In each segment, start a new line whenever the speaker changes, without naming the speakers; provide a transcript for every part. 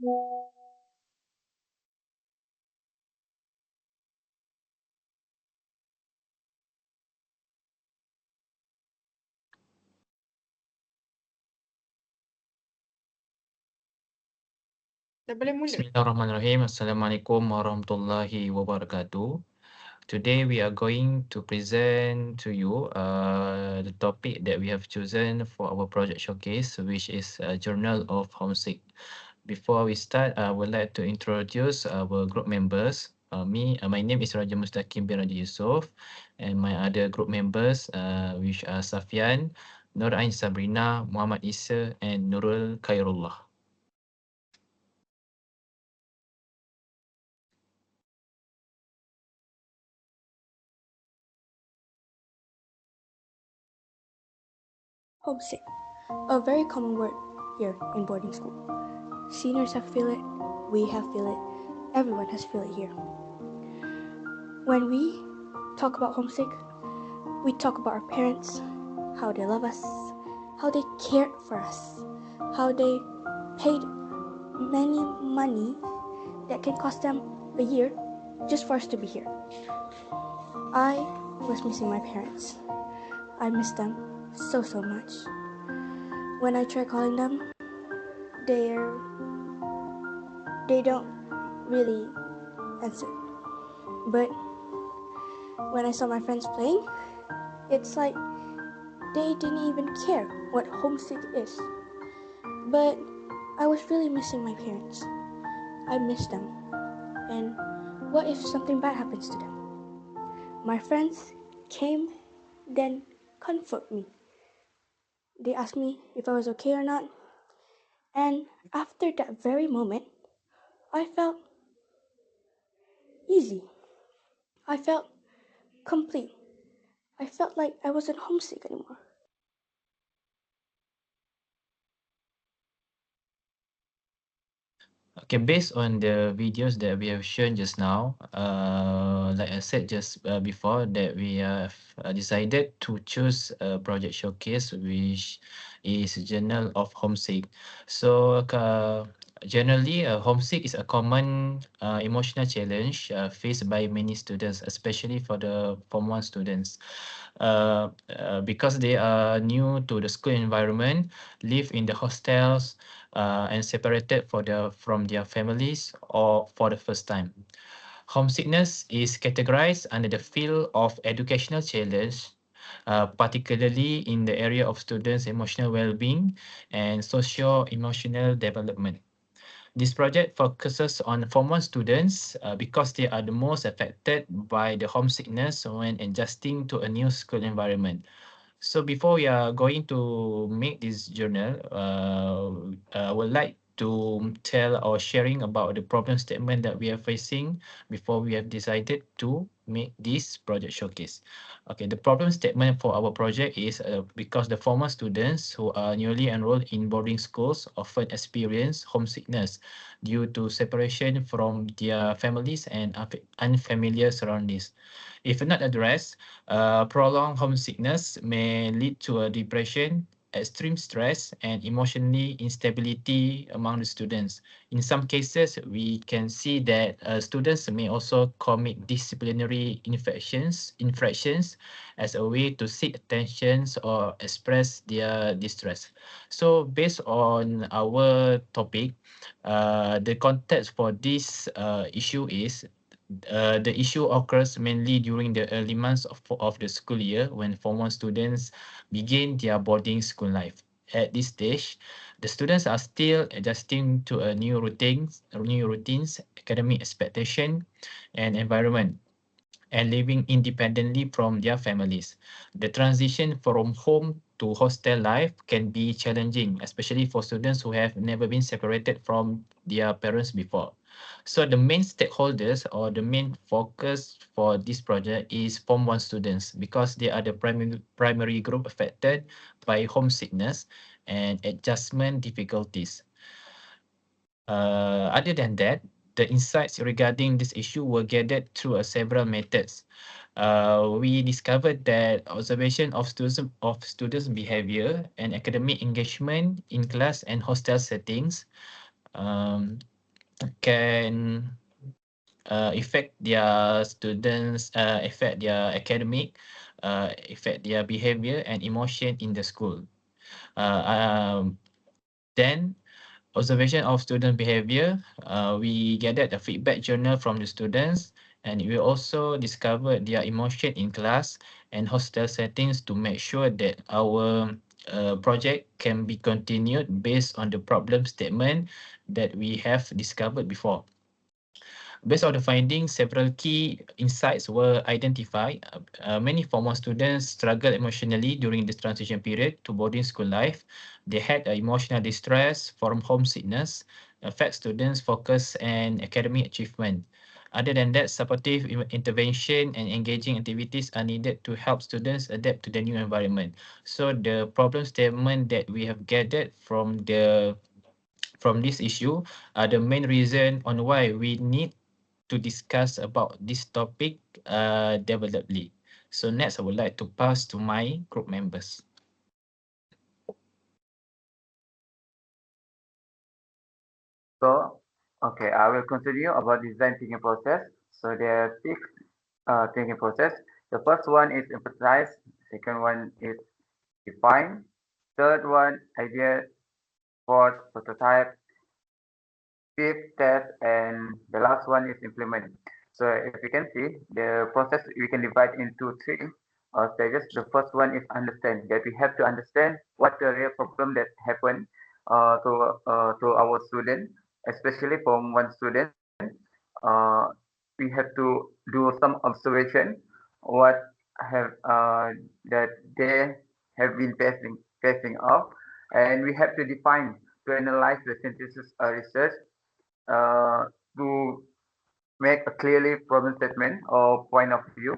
Dah boleh mula?
Bismillahirrahmanirrahim. Assalamualaikum warahmatullahi wabarakatuh. Today we are going to present to you the topic that we have chosen for our project showcase, which is a Journal of Homesick. Before we start, I would like to introduce our group members. My name is Raja Mustaqim bin Raja Yusof, and my other group members, which are Safian, Nur Ain Sabrina, Muhammad Isa, and Nurul Khairullah.
Homesick, a very common word here in boarding school. Seniors have feel it, we have feel it, everyone has feel it here. When we talk about homesick, we talk about our parents, how they love us, how they cared for us, how they paid many money that can cost them a year just for us to be here. I was missing my parents. I miss them so much. When I try calling them, they don't really answer. But when I saw my friends playing, it's like they didn't even care what homesick is. But I was really missing my parents. I miss them. And what if something bad happens to them? My friends came, then comfort me. They asked me if I was okay or not. And after that very moment, I felt easy. I felt complete. I felt like I wasn't homesick anymore.
Okay, based on the videos that we have shown just now, like I said just before, that we have decided to choose a project showcase, which is Journal of Homesick. So, generally, homesick is a common emotional challenge faced by many students, especially for the Form 1 students. Because they are new to the school environment, live in the hostels, and separated from their families or for the first time. Homesickness is categorized under the field of educational challenge, particularly in the area of students' emotional well-being and socio-emotional development. This project focuses on Form 1 students because they are the most affected by the homesickness when adjusting to a new school environment. So before we are going to make this journal, I would like to tell or sharing about the problem statement that we are facing before we have decided to make this project showcase. Okay, the problem statement for our project is because the former students who are newly enrolled in boarding schools often experience homesickness due to separation from their families and unfamiliar surroundings. If not addressed, prolonged homesickness may lead to a depression, extreme stress, and emotionally instability among the students. In some cases, we can see that students may also commit disciplinary infractions as a way to seek attentions or express their distress. So, based on our topic, the context for this issue is the issue occurs mainly during the early months of the school year when Form 1 students begin their boarding school life. At this stage, the students are still adjusting to a new routines, academic expectation, and environment, and living independently from their families. The transition from home to hostel life can be challenging, especially for students who have never been separated from their parents before. So the main stakeholders or the main focus for this project is Form 1 students because they are the primary group affected by homesickness and adjustment difficulties. Other than that, the insights regarding this issue were gathered through several methods. We discovered that observation of students' behavior and academic engagement in class and hostel settings, um, can affect their students, affect their academic, affect their behavior and emotion in the school. Uh, um, then observation of student behavior, we gathered a feedback journal from the students, and we also discovered their emotion in class and hostel settings to make sure that our project can be continued based on the problem statement that we have discovered before. Based on the findings, several key insights were identified. Many former students struggled emotionally during this transition period to boarding school life. They had emotional distress from homesickness, affect students' focus and academic achievement. Other than that, supportive intervention and engaging activities are needed to help students adapt to the new environment. So the problem statement that we have gathered from this issue are the main reason on why we need to discuss about this topic developedly. So next, I would like to pass to my group members.
So, okay, I will continue about design thinking process. So there are six thinking process. The first one is emphasize. Second one is define. Third one, idea. Fourth, prototype. Fifth, test, and the last one is implement. So if you can see, the process we can divide into three stages. The first one is understand, that we have to understand what the real problem that happened to our student, especially from one student. Uh, we have to do some observation what have that they have been facing off, and we have to define, to analyze the synthesis research uh, to make a clearly problem statement or point of view.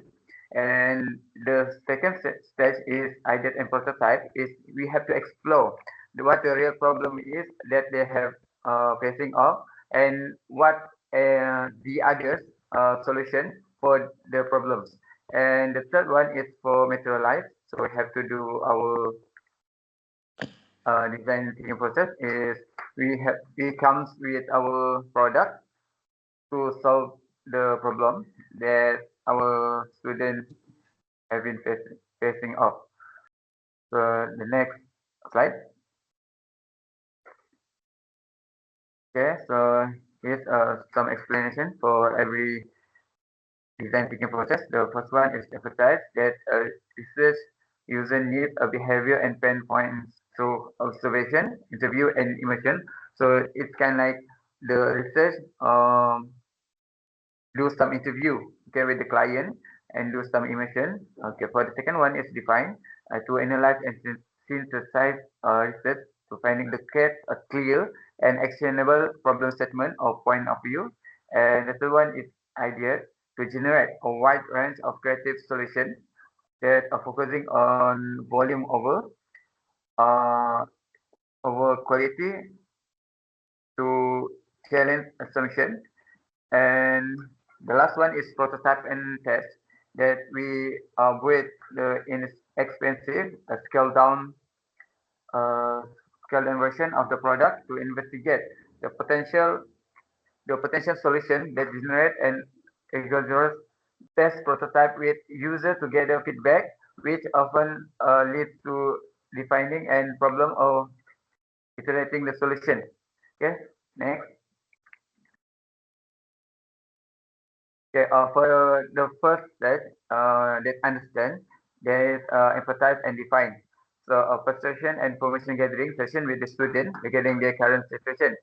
And the second stage is idea and prototype, is we have to explore what the real problem is that they have facing off, and what the others solution for the problems. And the third one is for materialize. So we have to do our design thinking process, is we comes with our product to solve the problem that our students have been facing off. So the next slide. Okay, so here's some explanation for every design thinking process. The first one is emphasize that research user need a behavior and pain points through observation, interview, and immersion. So it's kind of like the research do some interview, okay, with the client, and do some immersion. Okay, for the second one is define, to analyze and synthesize research to finding the create a clear and actionable problem statement or point of view. And the third one is idea, to generate a wide range of creative solutions that are focusing on volume uh, over quality, to challenge assumption. And the last one is prototype and test, that we with the inexpensive uh, scaled down version of the product to investigate the potential solution that generate an rigorous test prototype with user to gather feedback, which often leads to defining and problem or iterating the solution. Okay, next. Okay, for the first set, that understand, there is empathize and define. So a perception and information gathering session with the student regarding their current situation.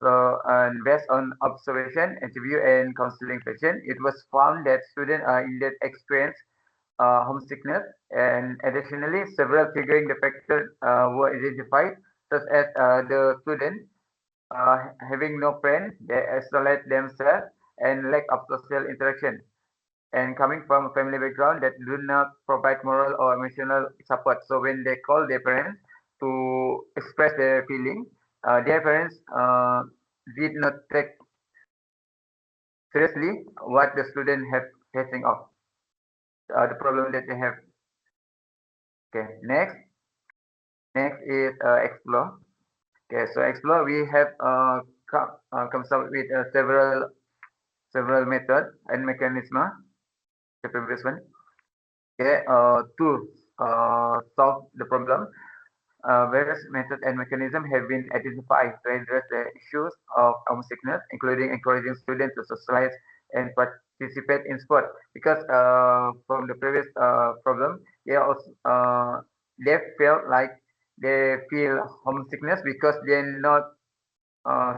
So based on observation, interview, and counseling session, it was found that students are in that experience homesickness, and additionally, several triggering the factors were identified, such as the student having no friends, they isolate themselves, and lack of social interaction, and coming from a family background that do not provide moral or emotional support. So when they call their parents to express their feeling, their parents did not take seriously what the student have facing of, the problem that they have. Okay, next is explore. Okay, so explore, we have comes up with several methods and mechanisms. The previous one. Okay, to solve the problem. Various methods and mechanisms have been identified to address the issues of homesickness, including encouraging students to socialize and participate in sport. Because from the previous problem, they felt like they feel homesickness because they're not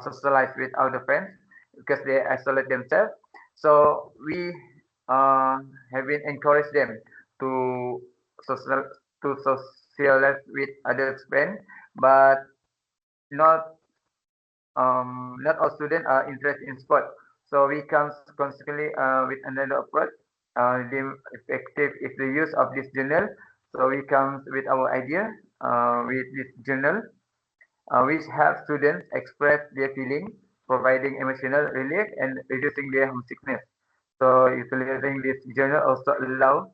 socialize with other friends because they isolate themselves. So we uh, have been encouraged them to social to socialize with other friends, but not not all students are interested in sport. So we come consequently with another approach. The effective is the use of this journal. So we come with our idea with this journal which help students express their feelings, providing emotional relief and reducing their homesickness. So utilizing this journal also allow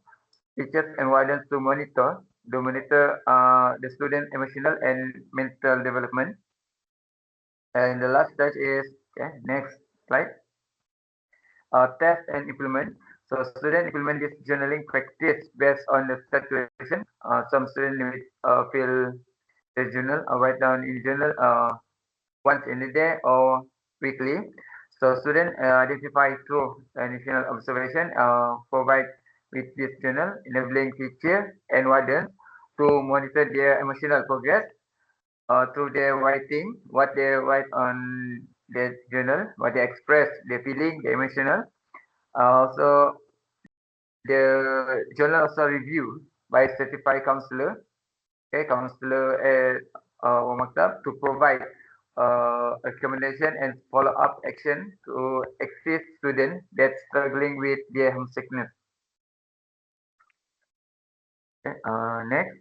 teachers and wardens to monitor the student emotional and mental development. And the last stage is okay, next slide. Test and implement. So students implement this journaling practice based on the situation. Some students will fill the journal or write down in journal once in a day or weekly. So students identify through initial observation, provide with this journal, enabling teacher and warden to monitor their emotional progress through their writing, what they write on their journal, what they express, their feeling, their emotional. Also, the journal also reviewed by certified counselor, okay, counselor at Maktab to provide recommendation and follow-up action to assist students that struggling with their homesickness. Okay, next.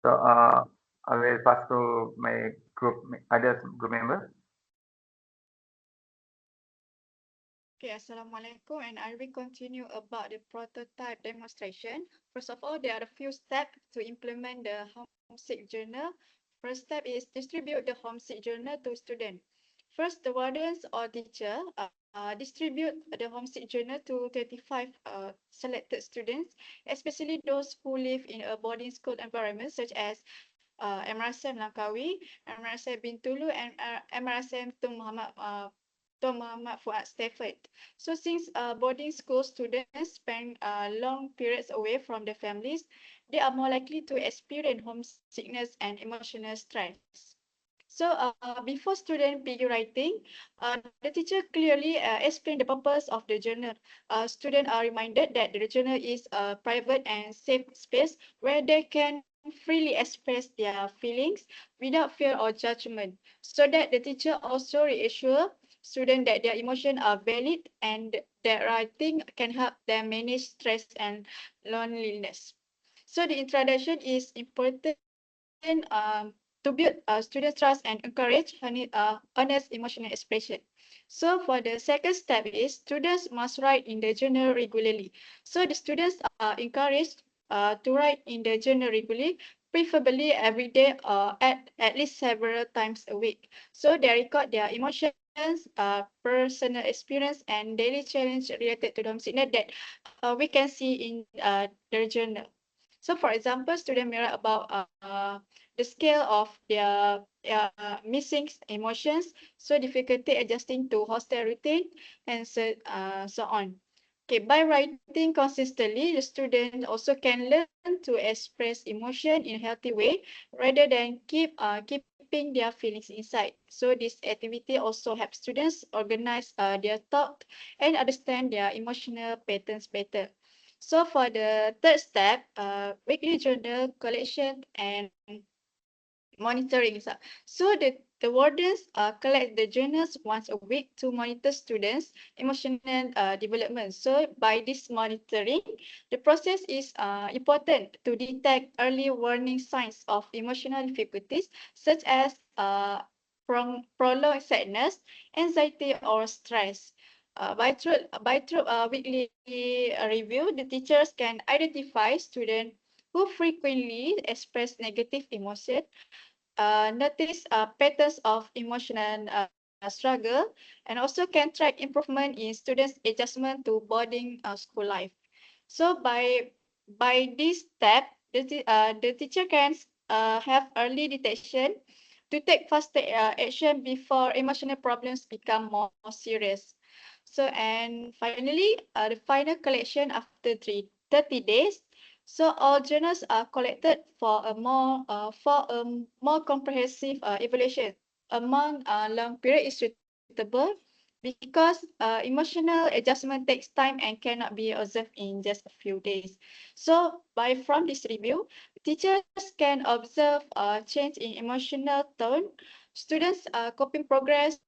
So I will pass to my other group members.
Okay, Assalamualaikum, and I will continue about the prototype demonstration. First of all, there are a few steps to implement the homesick journal. First step is distribute the homesick journal to students. First, the wardens or teacher distribute the homesick journal to 35 selected students, especially those who live in a boarding school environment such as MRSM Langkawi, MRSM Bintulu, and MRSM Tun Muhammad Fuad Stafford. So since boarding school students spend long periods away from their families, they are more likely to experience homesickness and emotional stress. So before student begin writing, the teacher clearly explain the purpose of the journal. Students are reminded that the journal is a private and safe space where they can freely express their feelings without fear or judgment, so that the teacher also reassure students that their emotions are valid and that writing can help them manage stress and loneliness. So the introduction is important to build students' trust and encourage honest emotional expression. So for the second step is students must write in the journal regularly. So the students are encouraged to write in the journal regularly, preferably every day or at least several times a week. So they record their emotions, personal experience, and daily challenge related to the homesickness that we can see in the journal. So for example, student may write about the scale of their missing emotions, so difficulty adjusting to hostel routine, and so on. Okay, by writing consistently, the student also can learn to express emotion in a healthy way rather than keeping their feelings inside. So this activity also helps students organize their thought and understand their emotional patterns better. So for the third step, weekly journal collection and monitoring. So the wardens collect the journals once a week to monitor students' emotional development. So by this monitoring, the process is important to detect early warning signs of emotional difficulties such as prolonged sadness, anxiety, or stress. By through weekly review, the teachers can identify students who frequently express negative emotion, notice patterns of emotional struggle, and also can track improvement in students' adjustment to boarding school life. So by this step, the teacher can have early detection to take faster action before emotional problems become more serious. So and finally, the final collection after 30 days. So all journals are collected for a more comprehensive evaluation. Among long period is suitable because emotional adjustment takes time and cannot be observed in just a few days. So from this review, teachers can observe change in emotional tone, students' coping progress,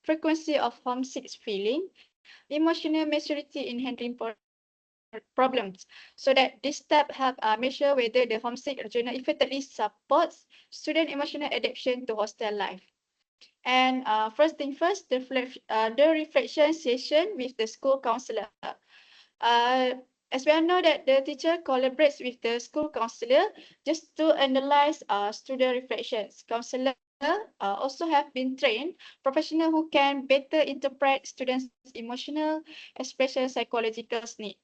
frequency of homesick feeling, emotional maturity in handling problems. So that this step help measure whether the homesick journal effectively supports student emotional adaptation to hostel life. And first thing first, the reflection session with the school counselor. Uh, as we all know that the teacher collaborates with the school counselor just to analyze student reflections. Counselor also have been trained professional who can better interpret students' emotional expression psychological need.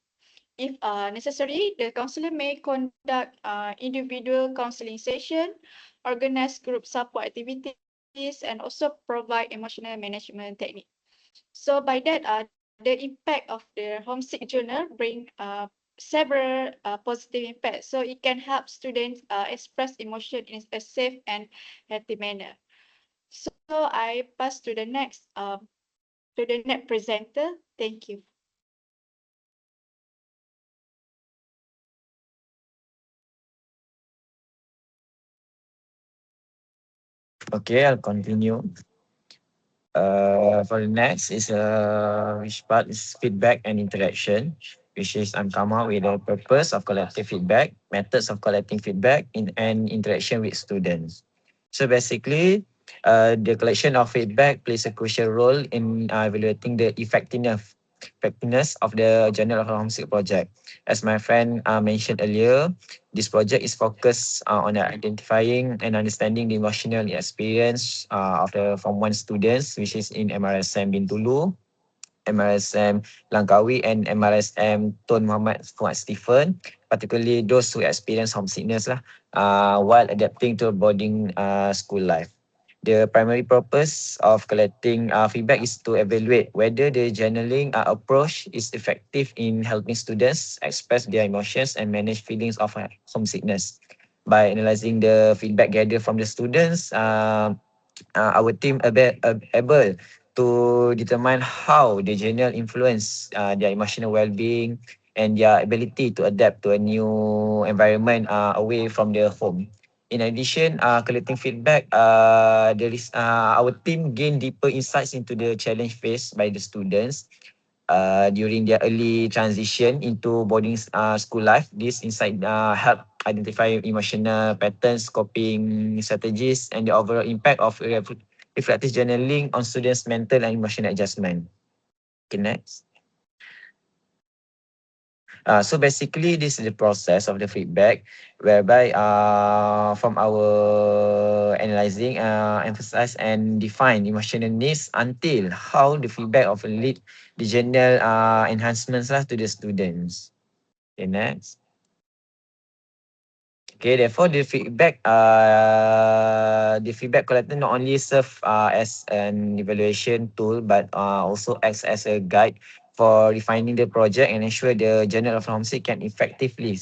If necessary, the counselor may conduct individual counseling session, organize group support activities, and also provide emotional management technique. So by that, the impact of the homesick journal bring several positive impacts. So it can help students express emotion in a safe and healthy manner. So I pass to the next presenter. Thank you.
Okay, I'll continue. For the next is which part is feedback and interaction, which is I'm come out with the purpose of collective feedback, methods of collecting feedback, and interaction with students. So basically, the collection of feedback plays a crucial role in evaluating the effectiveness of the Journal of Homesick project. As my friend mentioned earlier, this project is focused on identifying and understanding the emotional experience of the Form 1 students, which is in MRSM Bintulu, MRSM Langkawi, and MRSM Tun Muhammad Fuad Stephen, particularly those who experience homesickness while adapting to boarding school life. The primary purpose of collecting feedback is to evaluate whether the journaling approach is effective in helping students express their emotions and manage feelings of homesickness. By analyzing the feedback gathered from the students, our team able to determine how the journal influence their emotional well-being and their ability to adapt to a new environment away from their home. In addition, collecting feedback, our team gain deeper insights into the challenge faced by the students during their early transition into boarding school life. This insight help identify emotional patterns, coping strategies, and the overall impact of reflective journaling on students' mental and emotional adjustment. Okay, next. So basically, this is the process of the feedback, whereby from our analyzing, emphasize and define emotional needs until how the feedback of lead the general enhancements to the students. Okay, next. Okay, therefore the feedback collected not only serve as an evaluation tool, but also acts as a guide for refining the project and ensure the Journal of Homesick can effectively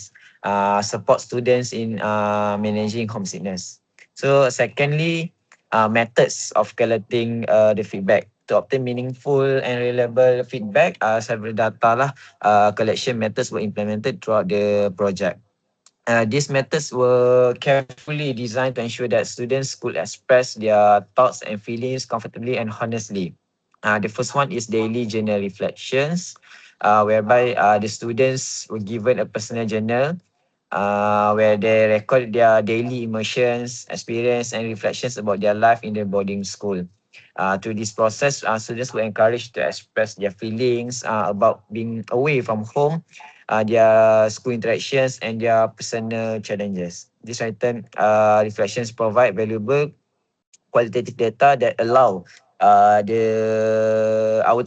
support students in managing homesickness. So secondly, methods of collecting the feedback. To obtain meaningful and reliable feedback, several collection methods were implemented throughout the project. These methods were carefully designed to ensure that students could express their thoughts and feelings comfortably and honestly. The first one is daily journal reflections, whereby the students were given a personal journal where they record their daily emotions, experience, and reflections about their life in the boarding school. Through this process, students were encouraged to express their feelings about being away from home their school interactions and their personal challenges. These written reflections provide valuable qualitative data that allow our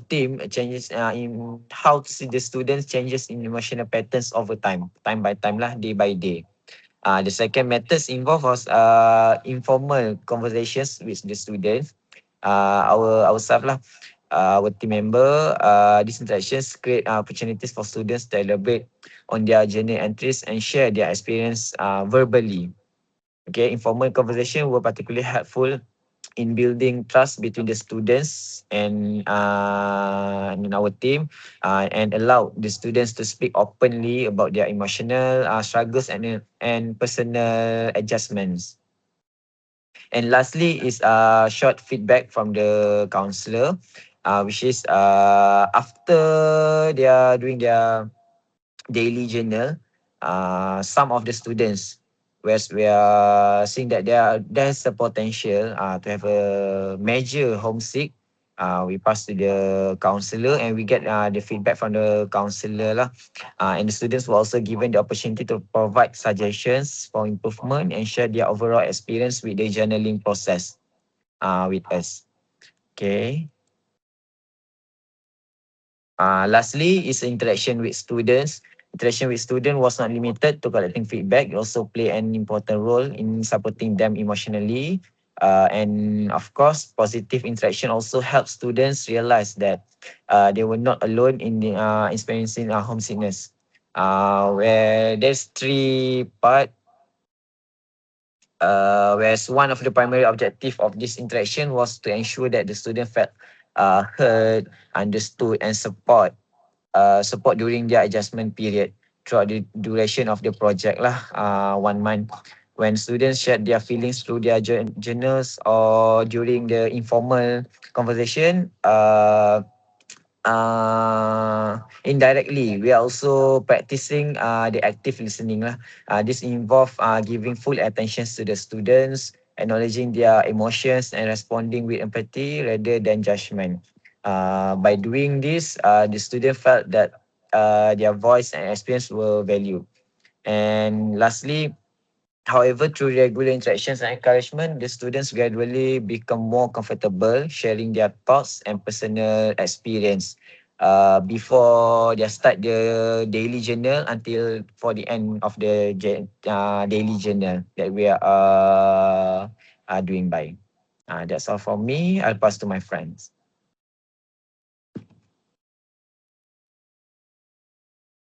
team changes in how to see the students changes in emotional patterns over time by time lah, day by day. The second methods involve was informal conversations with the students, our staff lah, our team member. These interactions create opportunities for students to elaborate on their journey entries and share their experience verbally. Okay, informal conversation were particularly helpful in building trust between the students and our team, and allow the students to speak openly about their emotional struggles and personal adjustments. And lastly is short feedback from the counselor, which is after they are doing their daily journal, some of the students, whereas we are seeing that there's a potential to have a major homesick, we pass to the counselor and we get the feedback from the counselor lah. And the students were also given the opportunity to provide suggestions for improvement and share their overall experience with the journaling process with us. Okay. Lastly is interaction with students. Interaction with students was not limited to collecting feedback. It also play an important role in supporting them emotionally. And of course, positive interaction also helps students realize that they were not alone in experiencing homesickness. Where there's three part. Whereas one of the primary objective of this interaction was to ensure that the student felt heard, understood, and support during their adjustment period throughout the duration of the project lah, 1 month. When students shared their feelings through their journals or during the informal conversation, indirectly we are also practicing the active listening lah. This involve giving full attention to the students, acknowledging their emotions and responding with empathy rather than judgment. By doing this, the student felt that their voice and experience were valued. And lastly, however, through regular interactions and encouragement, the students gradually become more comfortable sharing their thoughts and personal experience before they start the daily journal until for the end of the daily journal that we are doing by. That's all from me. I'll pass to my friends.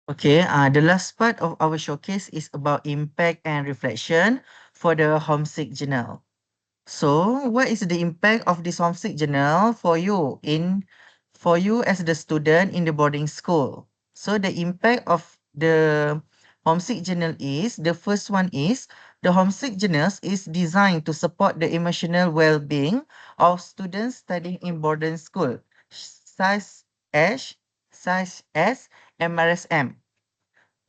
Okay, the last part of our showcase is about impact and reflection for the homesick journal. So, what is the impact of this homesick journal for you as the student in the boarding school? So, the impact of the homesick journal is the first one is the homesick journals is designed to support the emotional well-being of students studying in boarding school, such as MRSM.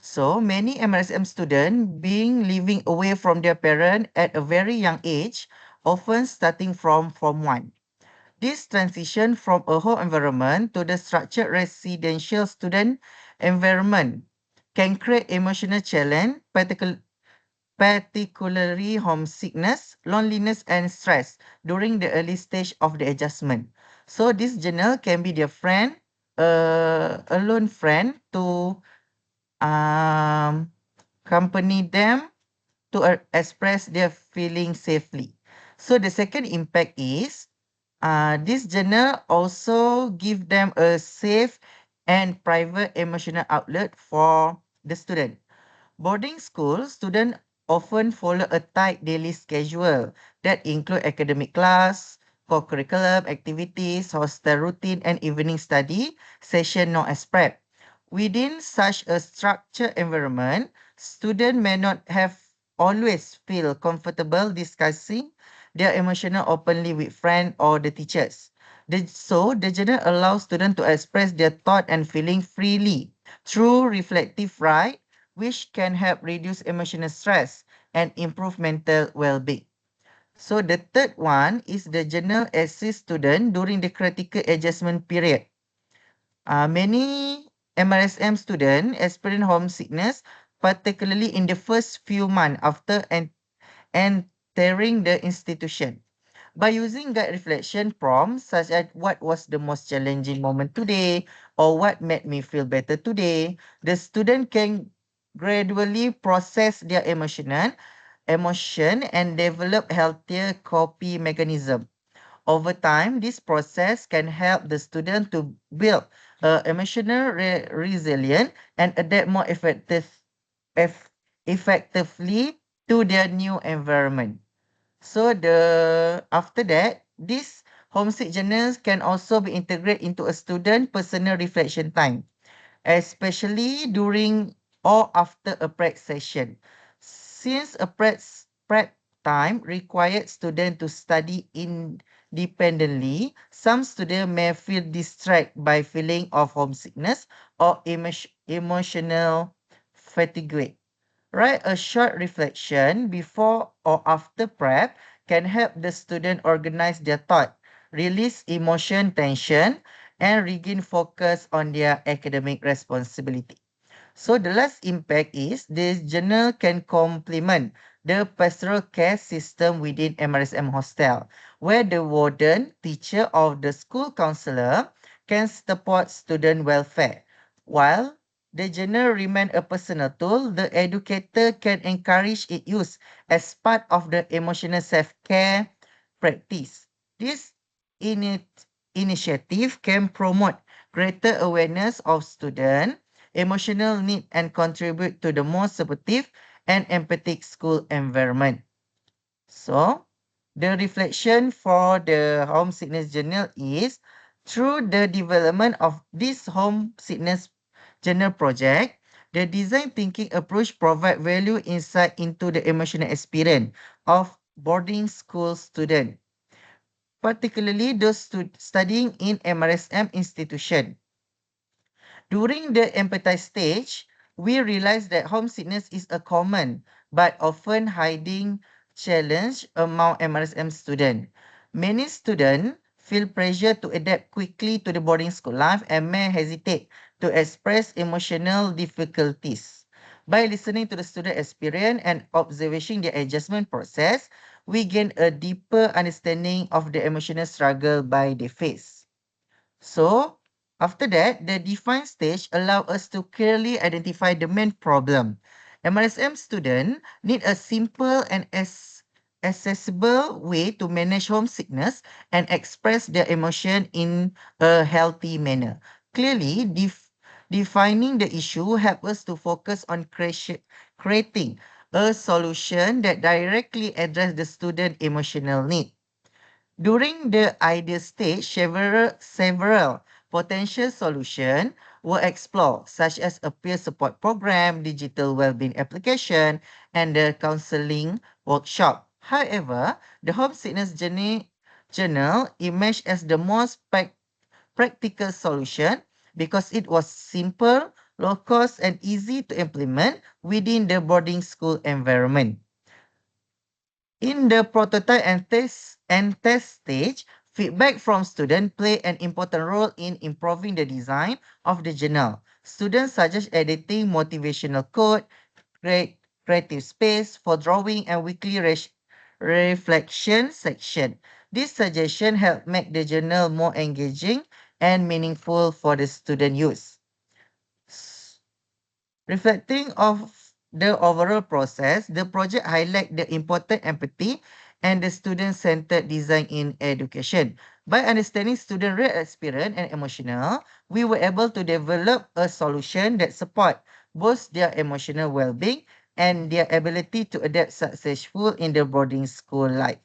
So many MRSM students being living away from their parent at a very young age, often starting from Form 1. This transition from a home environment to the structured residential student environment can create emotional challenge, particularly homesickness, loneliness, and stress during the early stage of the adjustment. So this journal can be their friend, a lone friend to accompany them to express their feelings safely. So the second impact is this journal also give them a safe and private emotional outlet for the student. Boarding school students often follow a tight daily schedule that include academic class, co-curriculum activities, hostel routine, and evening study session known as prep. Within such a structured environment, students may not have always feel comfortable discussing their emotional openly with friends or the teachers. So, the journal allows students to express their thought and feeling freely through reflective write, which can help reduce emotional stress and improve mental well-being. So the third one is the journal assist student during the critical adjustment period. Many MRSM student experience homesickness, particularly in the first few months after entering the institution. By using guide reflection prompts such as what was the most challenging moment today or what made me feel better today, the student can gradually process their emotion and develop healthier coping mechanism. Over time, this process can help the student to build emotional resilient and adapt more effectively to their new environment. So after that, this homesick journals can also be integrated into a student personal reflection time, especially during or after a prep session. Since a prep time required students to study independently, some students may feel distracted by feeling of homesickness or emotional fatigue. Write a short reflection before or after prep can help the student organize their thought, release emotion tension, and regain focus on their academic responsibility. So the last impact is this journal can complement the pastoral care system within MRSM hostel, where the warden, teacher, or the school counselor can support student welfare. While the journal remain a personal tool, the educator can encourage its use as part of the emotional self-care practice. This ini- initiative can promote greater awareness of students emotional need and contribute to the more supportive and empathic school environment. So, the reflection for the homesickness journal is through the development of this homesickness journal project, the design thinking approach provide value insight into the emotional experience of boarding school students, particularly those studying in MRSM institution. During the empathize stage, we realize that homesickness is a common but often hiding challenge among MRSM students. Many students feel pressure to adapt quickly to the boarding school life and may hesitate to express emotional difficulties. By listening to the student experience and observing their adjustment process, we gain a deeper understanding of the emotional struggle by they face. So, after that, the define stage allow us to clearly identify the main problem. MRSM student need a simple and accessible way to manage homesickness and express their emotion in a healthy manner. Clearly, defining the issue help us to focus on creating a solution that directly address the student emotional need. During the idea stage, several potential solutions were explored, such as a peer support program, digital well-being application, and the counseling workshop. However, the homesickness journal emerged as the most practical solution because it was simple, low cost, and easy to implement within the boarding school environment. In the prototype and test stage, feedback from students play an important role in improving the design of the journal. Students suggest editing motivational code, creative space for drawing and weekly reflection section. This suggestion help make the journal more engaging and meaningful for the student use. Reflecting of the overall process, the project highlight the important empathy and the student-centered design in education. By understanding student real experience and emotional, we were able to develop a solution that support both their emotional well-being and their ability to adapt successful in the boarding school life.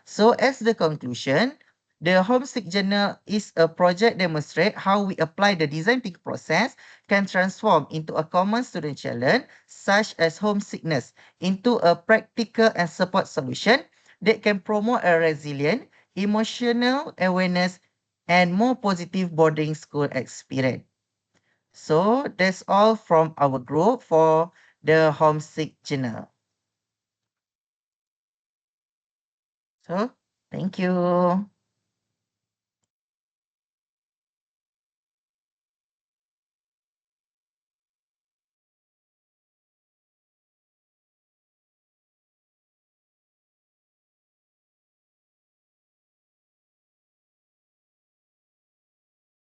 So as the conclusion, the Homesick Journal is a project demonstrate how we apply the design thinking process can transform into a common student challenge, such as homesickness, into a practical and support solution that can promote a resilient, emotional awareness, and more positive boarding school experience. So that's all from our group for the Homesick Journal. So, thank you.